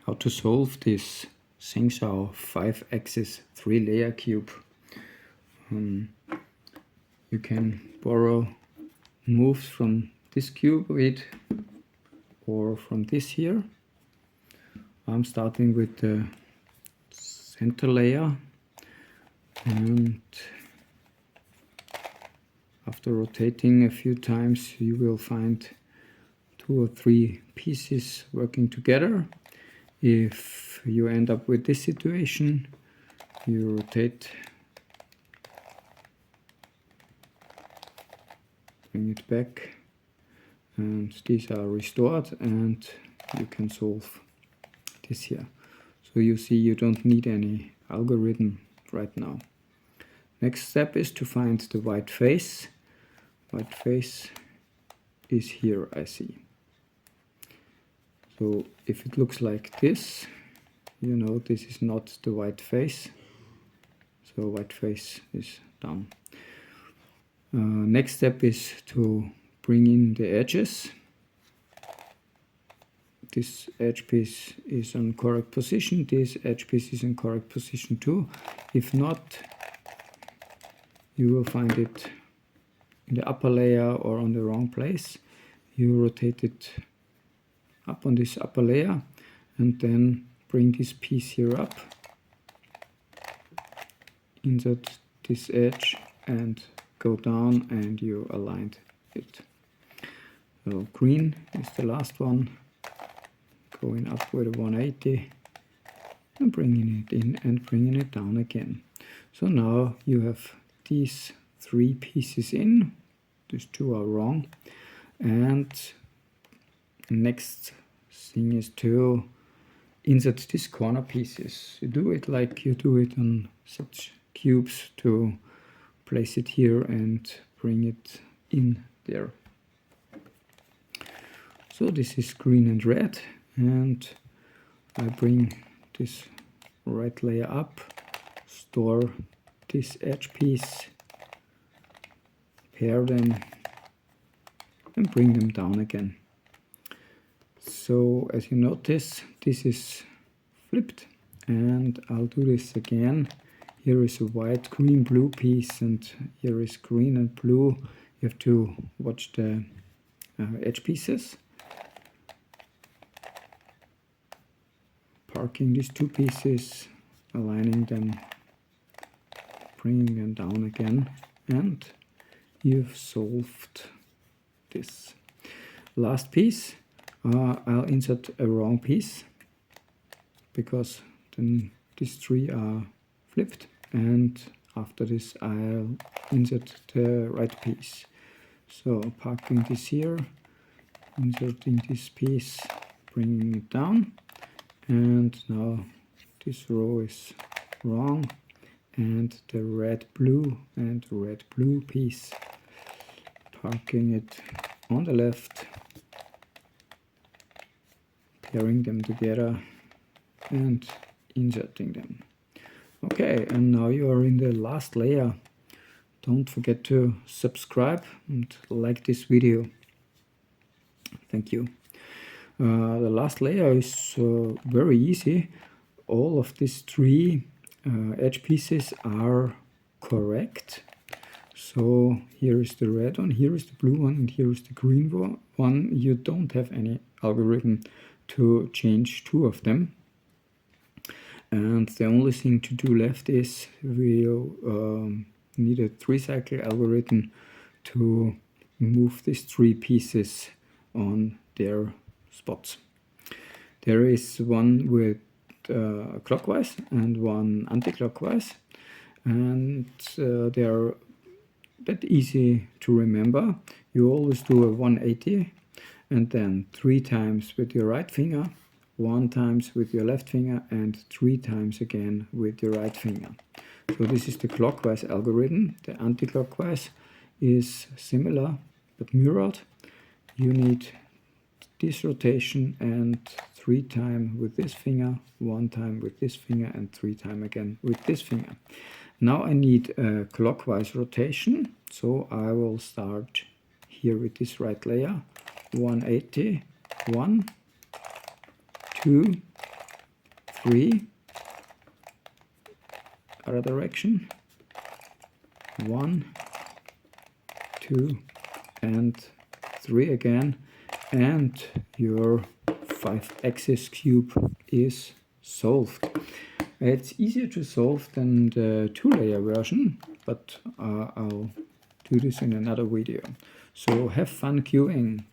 how to solve this Sengso 5-axis 3-layer cube. You can borrow moves from this cuboid or from this here. I'm starting with the center layer, and after rotating a few times you will find 2 or 3 pieces working together. If you end up with this situation, you rotate, bring it back, and these are restored, and you can solve this here. So you see, you don't need any algorithm right now. Next step is to find the white face. White face is here, I see. So if it looks like this, you know this is not the white face. So white face is done. Next step is to bring in the edges. This edge piece is in correct position. This edge piece is in correct position too. If not, you will find it in the upper layer or on the wrong place. You rotate it up on this upper layer and then bring this piece here up, insert this edge and go down, and you aligned it. So green is the last one, going up with a 180 and bringing it in and bringing it down again. So now you have these 3 pieces in. These 2 are wrong, and next thing is to insert these corner pieces. You do it like you do it on such cubes, to place it here and bring it in there. So this is green and red, and I bring this red layer up, store this edge piece, pair them and bring them down again. So as you notice, this is flipped, and I'll do this again. Here is a white, green, blue piece, and here is green and blue. You have to watch the edge pieces. Parking these 2 pieces, aligning them, bringing them down again, and you've solved this. Last piece, I'll insert a wrong piece, because then these 3 are flipped, and after this I'll insert the right piece. So parking this here, inserting this piece, bringing it down, and now this row is wrong, and the red blue and red blue piece, parking it on the left, pairing them together and inserting them. Okay, and now you are in the last layer. Don't forget to subscribe and like this video. Thank you. The last layer is very easy. All of these 3 edge pieces are correct. So here is the red one, here is the blue one, and here is the green one. You don't have any algorithm to change 2 of them. And the only thing to do left is we'll need a 3-cycle algorithm to move these 3 pieces on their spots. There is one with clockwise and one anti-clockwise, and they are that easy to remember. You always do a 180 and then 3 times with your right finger, 1 times with your left finger, and 3 times again with your right finger. So this is the clockwise algorithm. The anti-clockwise is similar but mirrored. You need this rotation and 3 times with this finger, 1 time with this finger, and 3 times again with this finger. Now I need a clockwise rotation, so I will start here with this right layer, 180, 1, 2, 3, other direction, 1, 2, and 3 again, and your 5-axis cube is solved. It's easier to solve than the 2-layer version, but I'll do this in another video. So have fun queuing.